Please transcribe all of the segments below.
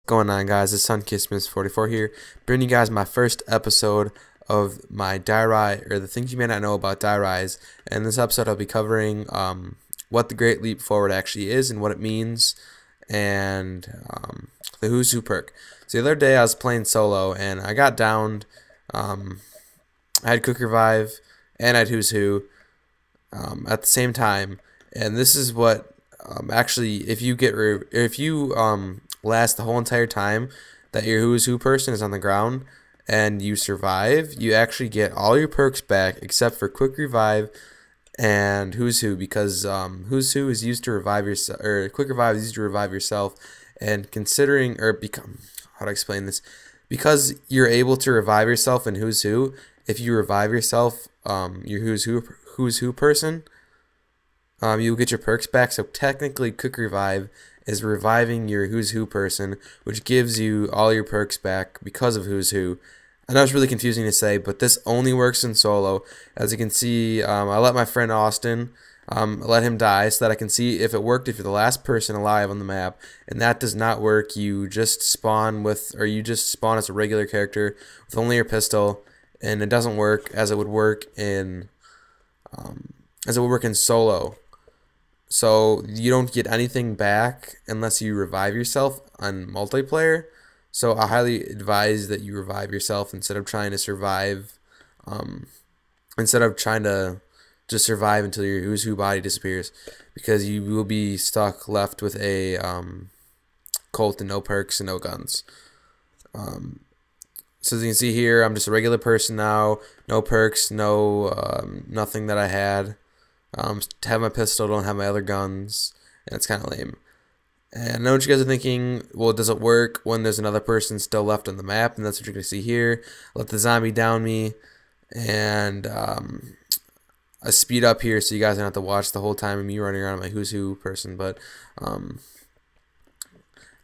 Going on, guys? It's SunKissMist44 here, bringing you guys my first episode of my diary, or the things you may not know about diaries. In this episode I'll be covering what the Great Leap Forward actually is and what it means, and the Who's Who perk. So the other day I was playing solo and I got downed. I had Quick Revive and I had Who's Who at the same time, and this is what actually, if you last the whole entire time that your Who's Who person is on the ground and you survive, you actually get all your perks back except for Quick Revive and Who's Who, because Who's Who is used to revive yourself, or Quick Revive is used to revive yourself. And considering, or become, how to explain this, because you're able to revive yourself in Who's Who, if you revive yourself, your Who's Who person, you'll get your perks back. So technically Quick Revive is reviving your Who's Who person, which gives you all your perks back because of Who's Who. I know it's really confusing to say, but this only works in solo. As you can see, I let my friend Austin, let him die so that I can see if it worked if you're the last person alive on the map, and that does not work. You just spawn with, or you just spawn as a regular character with only your pistol, and it doesn't work as it would work in solo. So you don't get anything back unless you revive yourself on multiplayer. So I highly advise that you revive yourself instead of trying to survive, instead of trying to just survive until your Who's Who body disappears, because you will be stuck left with a Colt and no perks and no guns. So as you can see here, I'm just a regular person now, no perks, no nothing that I had. Have my pistol, don't have my other guns, and it's kind of lame. And I know what you guys are thinking, well, does it work when there's another person still left on the map? And that's what you're going to see here. Let the zombie down me, and I speed up here so you guys don't have to watch the whole time of me running around my Who's Who person. But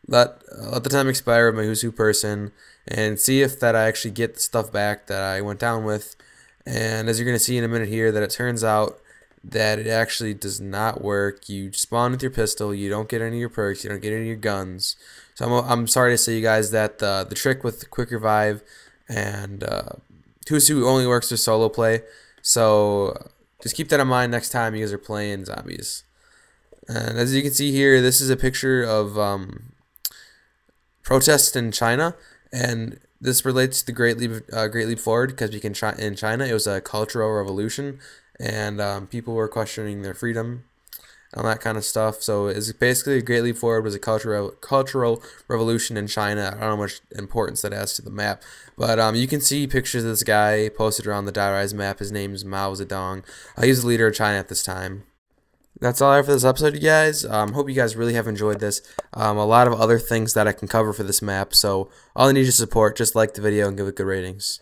let the time expire with my Who's Who person and see if that I actually get the stuff back that I went down with. And as you're going to see in a minute here, that it turns out that it actually does not work. You spawn with your pistol, you don't get any of your perks, you don't get any of your guns. So I'm sorry to say, you guys, that the trick with the Quick Revive and Who's Who only works for solo play. So just keep that in mind next time you guys are playing zombies. And as you can see here, this is a picture of protests in China, and this relates to the Great Leap Forward, because in China it was a cultural revolution, and people were questioning their freedom and all that kind of stuff. So it's basically, a Great Leap Forward was a cultural revolution in China. I don't know how much importance that has to the map, but you can see pictures of this guy posted around the diaries map. His name is Mao Zedong. He's the leader of China at this time. That's all I have for this episode, you guys. Hope you guys really have enjoyed this. A lot of other things that I can cover for this map, so all I need is support. Just like the video and give it good ratings.